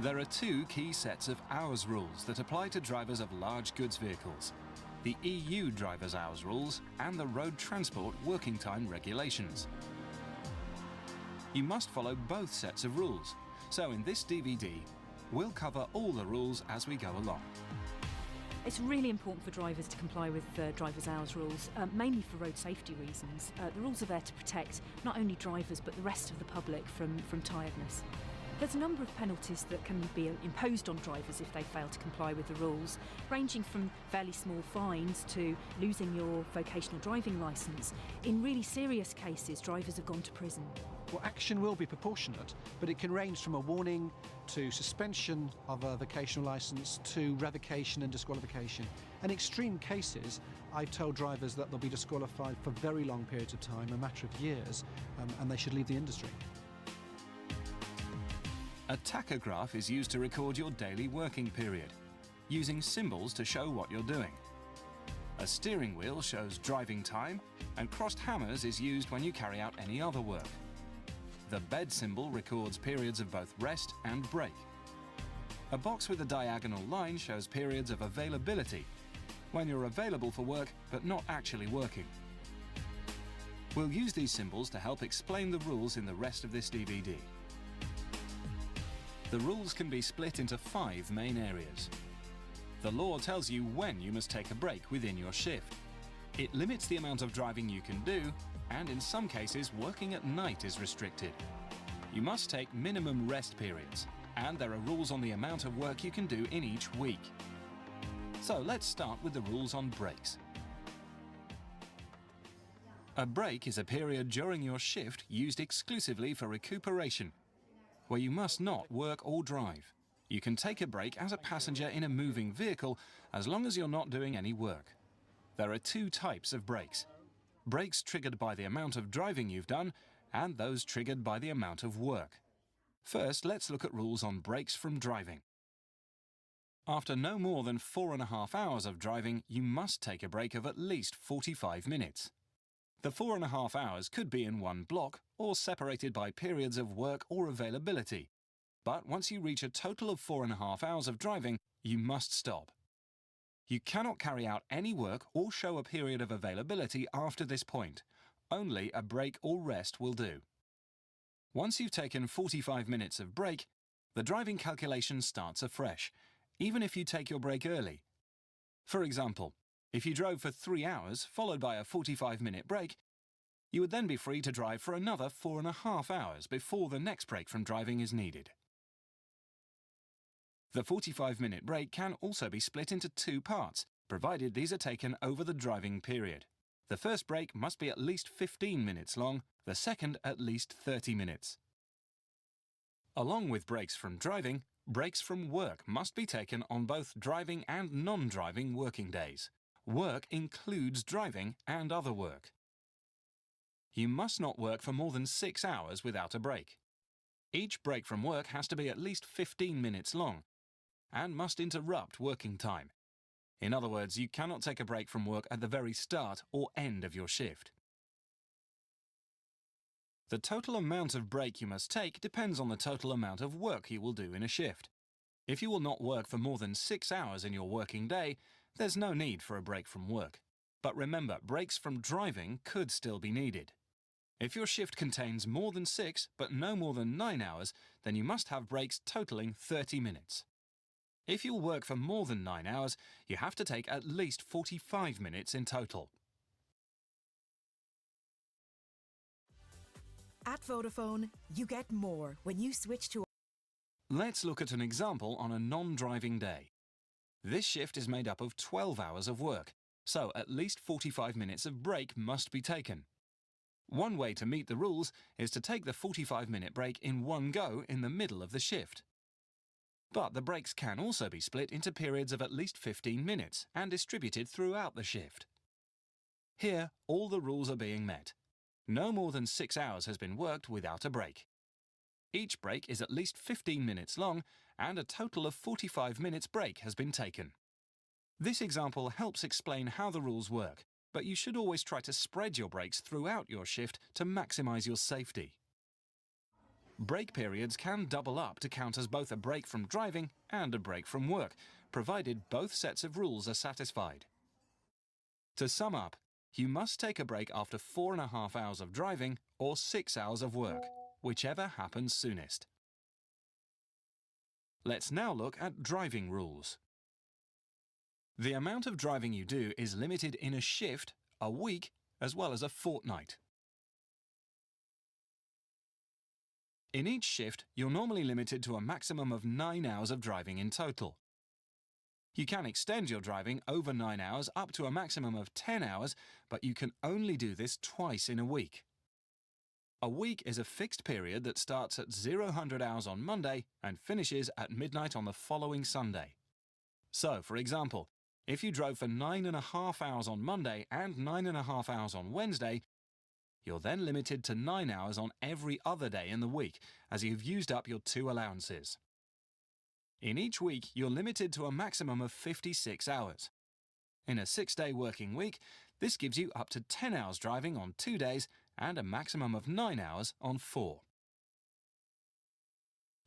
There are two key sets of hours rules that apply to drivers of large goods vehicles: the EU driver's hours rules and the road transport working time regulations. You must follow both sets of rules, so in this DVD we'll cover all the rules as we go along. It's really important for drivers to comply with driver's hours rules, mainly for road safety reasons. The rules are there to protect not only drivers but the rest of the public from tiredness. There's a number of penalties that can be imposed on drivers if they fail to comply with the rules, ranging from fairly small fines to losing your vocational driving licence. In really serious cases, drivers have gone to prison. Well, action will be proportionate, but it can range from a warning to suspension of a vocational licence to revocation and disqualification. In extreme cases, I've told drivers that they'll be disqualified for very long periods of time, a matter of years, and they should leave the industry. A tachograph is used to record your daily working period, using symbols to show what you're doing. A steering wheel shows driving time, and crossed hammers is used when you carry out any other work. The bed symbol records periods of both rest and break. A box with a diagonal line shows periods of availability, when you're available for work but not actually working. We'll use these symbols to help explain the rules in the rest of this DVD. The rules can be split into 5 main areas. The law tells you when you must take a break within your shift. It limits the amount of driving you can do, and in some cases working at night is restricted. You must take minimum rest periods, and there are rules on the amount of work you can do in each week. So let's start with the rules on breaks. A break is a period during your shift used exclusively for recuperation, where you must not work or drive. You can take a break as a passenger in a moving vehicle as long as you're not doing any work. There are 2 types of breaks: breaks triggered by the amount of driving you've done, and those triggered by the amount of work. First, let's look at rules on breaks from driving. After no more than 4.5 hours of driving, you must take a break of at least 45 minutes. The 4.5 hours could be in one block or separated by periods of work or availability. But once you reach a total of 4.5 hours of driving, you must stop. You cannot carry out any work or show a period of availability after this point. Only a break or rest will do. Once you've taken 45 minutes of break, the driving calculation starts afresh, even if you take your break early. For example, if you drove for 3 hours, followed by a 45-minute break, you would then be free to drive for another 4.5 hours before the next break from driving is needed. The 45-minute break can also be split into 2 parts, provided these are taken over the driving period. The first break must be at least 15 minutes long, the second at least 30 minutes. Along with breaks from driving, breaks from work must be taken on both driving and non-driving working days. Work includes driving and other work. You must not work for more than 6 hours without a break. Each break from work has to be at least 15 minutes long and must interrupt working time. In other words, you cannot take a break from work at the very start or end of your shift. The total amount of break you must take depends on the total amount of work you will do in a shift. If you will not work for more than 6 hours in your working day, there's no need for a break from work. But remember, breaks from driving could still be needed. If your shift contains more than 6 but no more than 9 hours, then you must have breaks totaling 30 minutes. If you'll work for more than 9 hours, you have to take at least 45 minutes in total. At Vodafone, you get more when you switch to... Let's look at an example on a non-driving day. This shift is made up of 12 hours of work, so at least 45 minutes of break must be taken. One way to meet the rules is to take the 45-minute break in one go in the middle of the shift. But the breaks can also be split into periods of at least 15 minutes and distributed throughout the shift. Here, all the rules are being met. No more than 6 hours has been worked without a break. Each break is at least 15 minutes long, and a total of 45 minutes break has been taken. This example helps explain how the rules work, but you should always try to spread your breaks throughout your shift to maximize your safety. Break periods can double up to count as both a break from driving and a break from work, provided both sets of rules are satisfied. To sum up, you must take a break after 4.5 hours of driving or 6 hours of work, whichever happens soonest. Let's now look at driving rules. The amount of driving you do is limited in a shift, a week, as well as a fortnight. In each shift, you're normally limited to a maximum of 9 hours of driving in total. You can extend your driving over 9 hours up to a maximum of 10 hours, but you can only do this twice in a week. A week is a fixed period that starts at 00 hours on Monday and finishes at midnight on the following Sunday. So, for example, if you drove for 9.5 hours on Monday and 9.5 hours on Wednesday, you're then limited to 9 hours on every other day in the week, as you've used up your 2 allowances. In each week, you're limited to a maximum of 56 hours. In a 6-day working week, this gives you up to 10 hours driving on 2 days and a maximum of 9 hours on 4.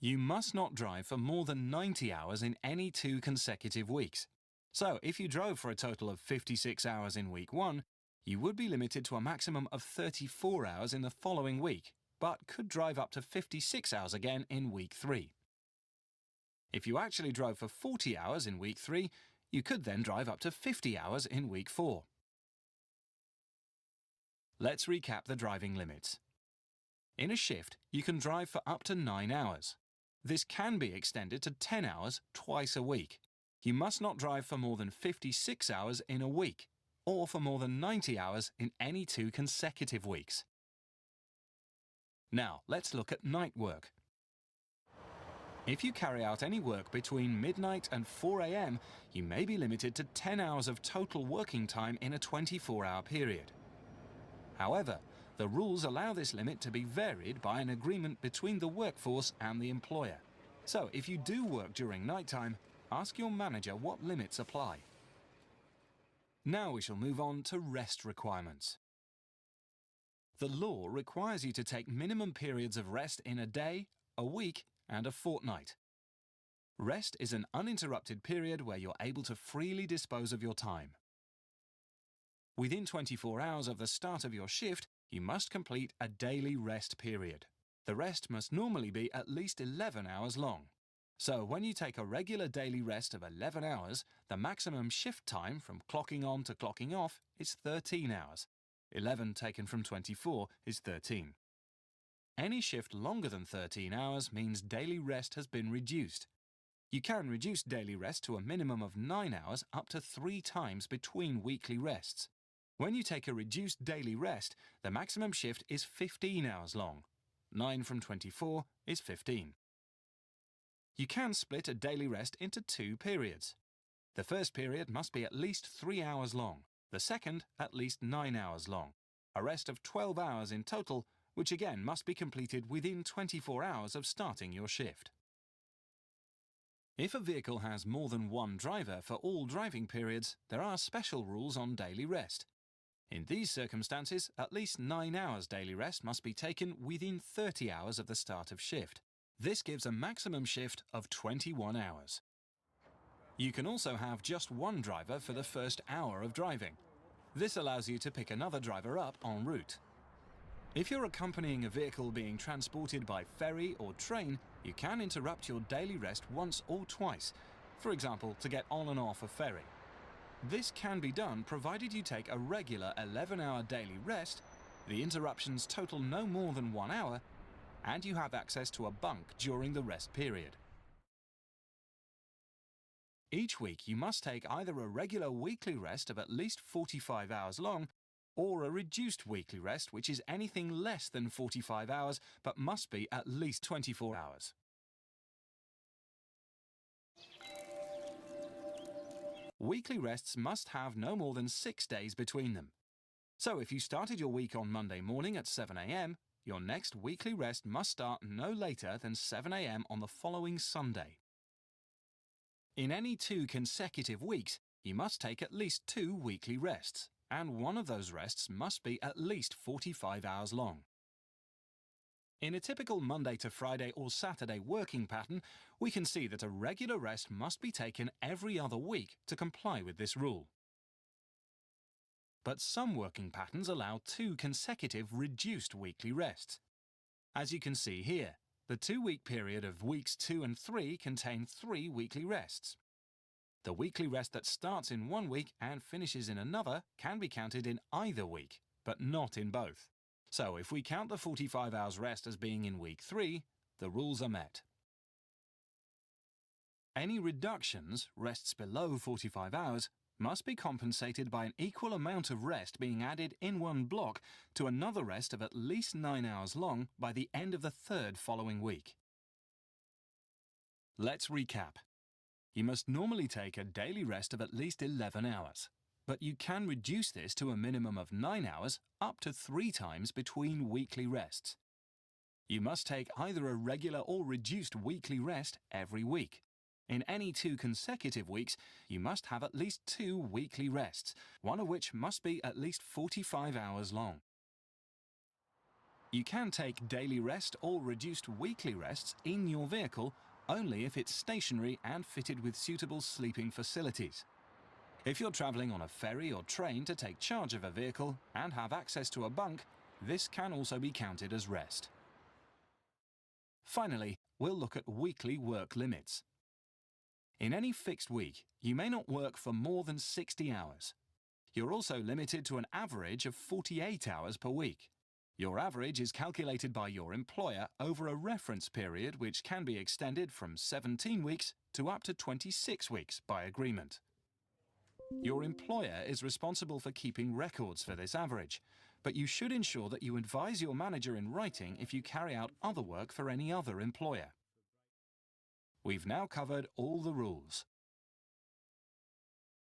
You must not drive for more than 90 hours in any 2 consecutive weeks. So, if you drove for a total of 56 hours in week 1, you would be limited to a maximum of 34 hours in the following week, but could drive up to 56 hours again in week 3. If you actually drove for 40 hours in week 3, you could then drive up to 50 hours in week 4. Let's recap the driving limits. In a shift, you can drive for up to 9 hours. This can be extended to 10 hours twice a week. You must not drive for more than 56 hours in a week, or for more than 90 hours in any 2 consecutive weeks. Now, let's look at night work. If you carry out any work between midnight and 4 a.m., you may be limited to 10 hours of total working time in a 24-hour period. However, the rules allow this limit to be varied by an agreement between the workforce and the employer. So, if you do work during nighttime, ask your manager what limits apply. Now we shall move on to rest requirements. The law requires you to take minimum periods of rest in a day, a week, and a fortnight. Rest is an uninterrupted period where you're able to freely dispose of your time. Within 24 hours of the start of your shift, you must complete a daily rest period. The rest must normally be at least 11 hours long. So when you take a regular daily rest of 11 hours, the maximum shift time from clocking on to clocking off is 13 hours. 11 taken from 24 is 13. Any shift longer than 13 hours means daily rest has been reduced. You can reduce daily rest to a minimum of 9 hours up to 3 times between weekly rests. When you take a reduced daily rest, the maximum shift is 15 hours long. 9 from 24 is 15. You can split a daily rest into 2 periods. The first period must be at least 3 hours long, the second at least 9 hours long. A rest of 12 hours in total, which again must be completed within 24 hours of starting your shift. If a vehicle has more than one driver for all driving periods, there are special rules on daily rest. In these circumstances, at least 9 hours daily rest must be taken within 30 hours of the start of shift. This gives a maximum shift of 21 hours. You can also have just one driver for the first hour of driving. This allows you to pick another driver up en route. If you're accompanying a vehicle being transported by ferry or train, you can interrupt your daily rest once or twice, for example, to get on and off a ferry. This can be done provided you take a regular 11-hour daily rest, the interruptions total no more than 1 hour, and you have access to a bunk during the rest period. Each week you must take either a regular weekly rest of at least 45 hours long, or a reduced weekly rest which is anything less than 45 hours but must be at least 24 hours. Weekly rests must have no more than 6 days between them. So if you started your week on Monday morning at 7 a.m, your next weekly rest must start no later than 7 a.m. on the following Sunday. In any 2 consecutive weeks, you must take at least 2 weekly rests, and one of those rests must be at least 45 hours long. In a typical Monday to Friday or Saturday working pattern, we can see that a regular rest must be taken every other week to comply with this rule. But some working patterns allow 2 consecutive reduced weekly rests. As you can see here, the 2-week period of weeks 2 and 3 contain 3 weekly rests. The weekly rest that starts in one week and finishes in another can be counted in either week, but not in both. So if we count the 45 hours rest as being in week 3, the rules are met. Any reductions, rests below 45 hours, must be compensated by an equal amount of rest being added in one block to another rest of at least 9 hours long by the end of the 3rd following week. Let's recap. You must normally take a daily rest of at least 11 hours, but you can reduce this to a minimum of 9 hours up to 3 times between weekly rests. You must take either a regular or reduced weekly rest every week. In any 2 consecutive weeks, you must have at least 2 weekly rests, one of which must be at least 45 hours long. You can take daily rest or reduced weekly rests in your vehicle only if it's stationary and fitted with suitable sleeping facilities. If you're travelling on a ferry or train to take charge of a vehicle and have access to a bunk, this can also be counted as rest. Finally, we'll look at weekly work limits. In any fixed week, you may not work for more than 60 hours. You're also limited to an average of 48 hours per week. Your average is calculated by your employer over a reference period which can be extended from 17 weeks to up to 26 weeks by agreement. Your employer is responsible for keeping records for this average, but you should ensure that you advise your manager in writing if you carry out other work for any other employer. We've now covered all the rules.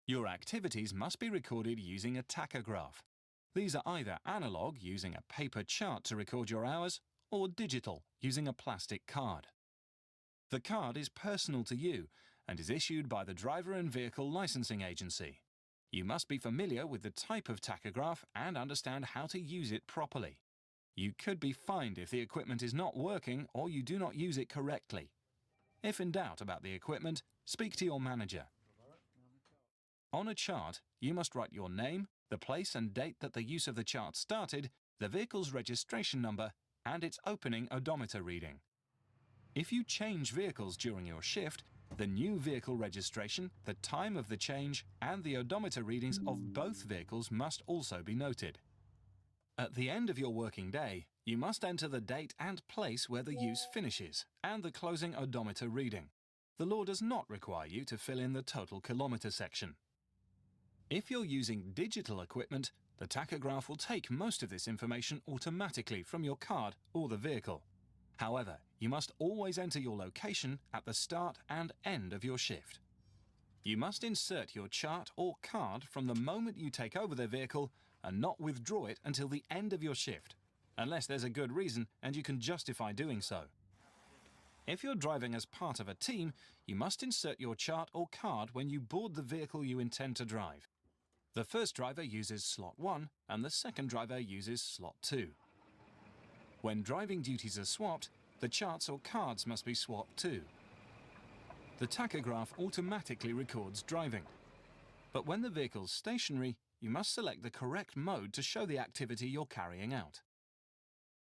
Your activities must be recorded using a tachograph. These are either analog, using a paper chart to record your hours, or digital, using a plastic card. The card is personal to you and is issued by the Driver and Vehicle Licensing Agency. You must be familiar with the type of tachograph and understand how to use it properly. You could be fined if the equipment is not working or you do not use it correctly. If in doubt about the equipment, speak to your manager. On a chart, you must write your name, the place and date that the use of the chart started, the vehicle's registration number, and its opening odometer reading. If you change vehicles during your shift, the new vehicle registration, the time of the change, and the odometer readings of both vehicles must also be noted. At the end of your working day, you must enter the date and place where the use finishes, and the closing odometer reading. The law does not require you to fill in the total kilometre section. If you're using digital equipment, the tachograph will take most of this information automatically from your card or the vehicle. However, you must always enter your location at the start and end of your shift. You must insert your chart or card from the moment you take over the vehicle and not withdraw it until the end of your shift, unless there's a good reason and you can justify doing so. If you're driving as part of a team, you must insert your chart or card when you board the vehicle you intend to drive. The first driver uses slot 1 and the second driver uses slot 2. When driving duties are swapped, the charts or cards must be swapped too. The tachograph automatically records driving. But when the vehicle's stationary, you must select the correct mode to show the activity you're carrying out.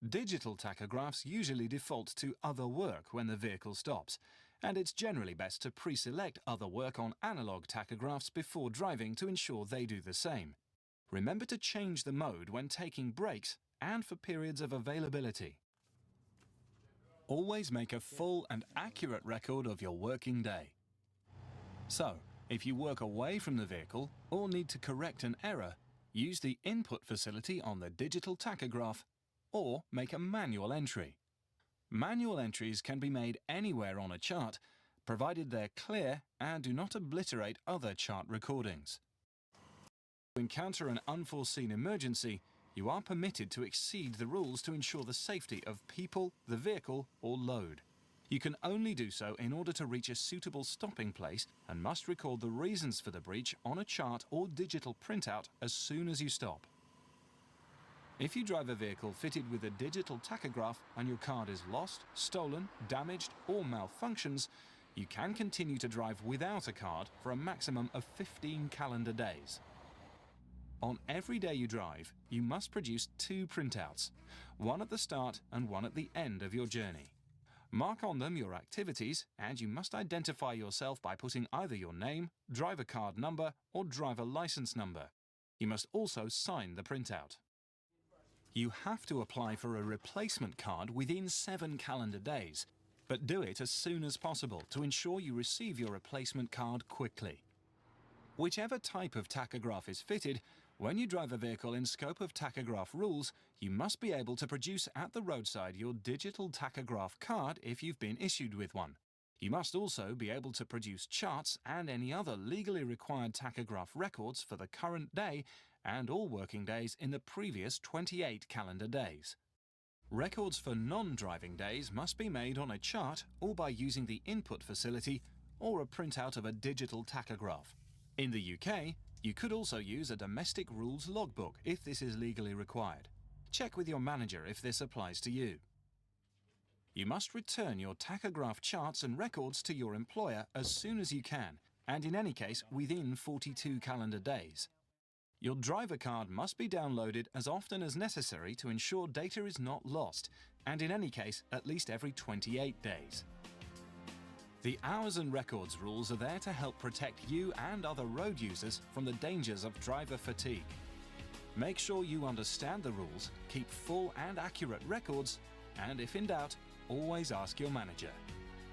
Digital tachographs usually default to other work when the vehicle stops, and it's generally best to pre-select other work on analog tachographs before driving to ensure they do the same. Remember to change the mode when taking breaks and for periods of availability. Always make a full and accurate record of your working day. So, if you work away from the vehicle or need to correct an error, use the input facility on the digital tachograph or make a manual entry. Manual entries can be made anywhere on a chart, provided they're clear and do not obliterate other chart recordings. If you encounter an unforeseen emergency, you are permitted to exceed the rules to ensure the safety of people, the vehicle, or load. You can only do so in order to reach a suitable stopping place and must record the reasons for the breach on a chart or digital printout as soon as you stop. If you drive a vehicle fitted with a digital tachograph and your card is lost, stolen, damaged or malfunctions, you can continue to drive without a card for a maximum of 15 calendar days. On every day you drive, you must produce 2 printouts, one at the start and one at the end of your journey. Mark on them your activities, and you must identify yourself by putting either your name, driver card number or driver license number. You must also sign the printout. You have to apply for a replacement card within 7 calendar days, but do it as soon as possible to ensure you receive your replacement card quickly. Whichever type of tachograph is fitted, when you drive a vehicle in scope of tachograph rules, you must be able to produce at the roadside your digital tachograph card if you've been issued with one. You must also be able to produce charts and any other legally required tachograph records for the current day and all working days in the previous 28 calendar days. Records for non-driving days must be made on a chart or by using the input facility or a printout of a digital tachograph. In the UK, you could also use a domestic rules logbook if this is legally required. Check with your manager if this applies to you. You must return your tachograph charts and records to your employer as soon as you can, and in any case within 42 calendar days. Your driver card must be downloaded as often as necessary to ensure data is not lost, and in any case at least every 28 days. The hours and records rules are there to help protect you and other road users from the dangers of driver fatigue. Make sure you understand the rules, keep full and accurate records, and if in doubt, always ask your manager.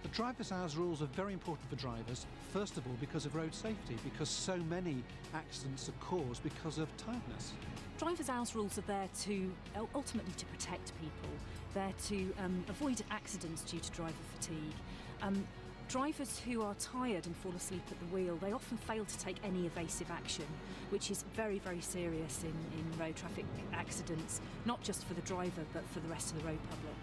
The driver's hours rules are very important for drivers, first of all because of road safety, because so many accidents are caused because of tiredness. Driver's hours rules are there to ultimately to protect people. They're to avoid accidents due to driver fatigue. Drivers who are tired and fall asleep at the wheel, they often fail to take any evasive action, which is very, very serious in road traffic accidents, not just for the driver but for the rest of the road public.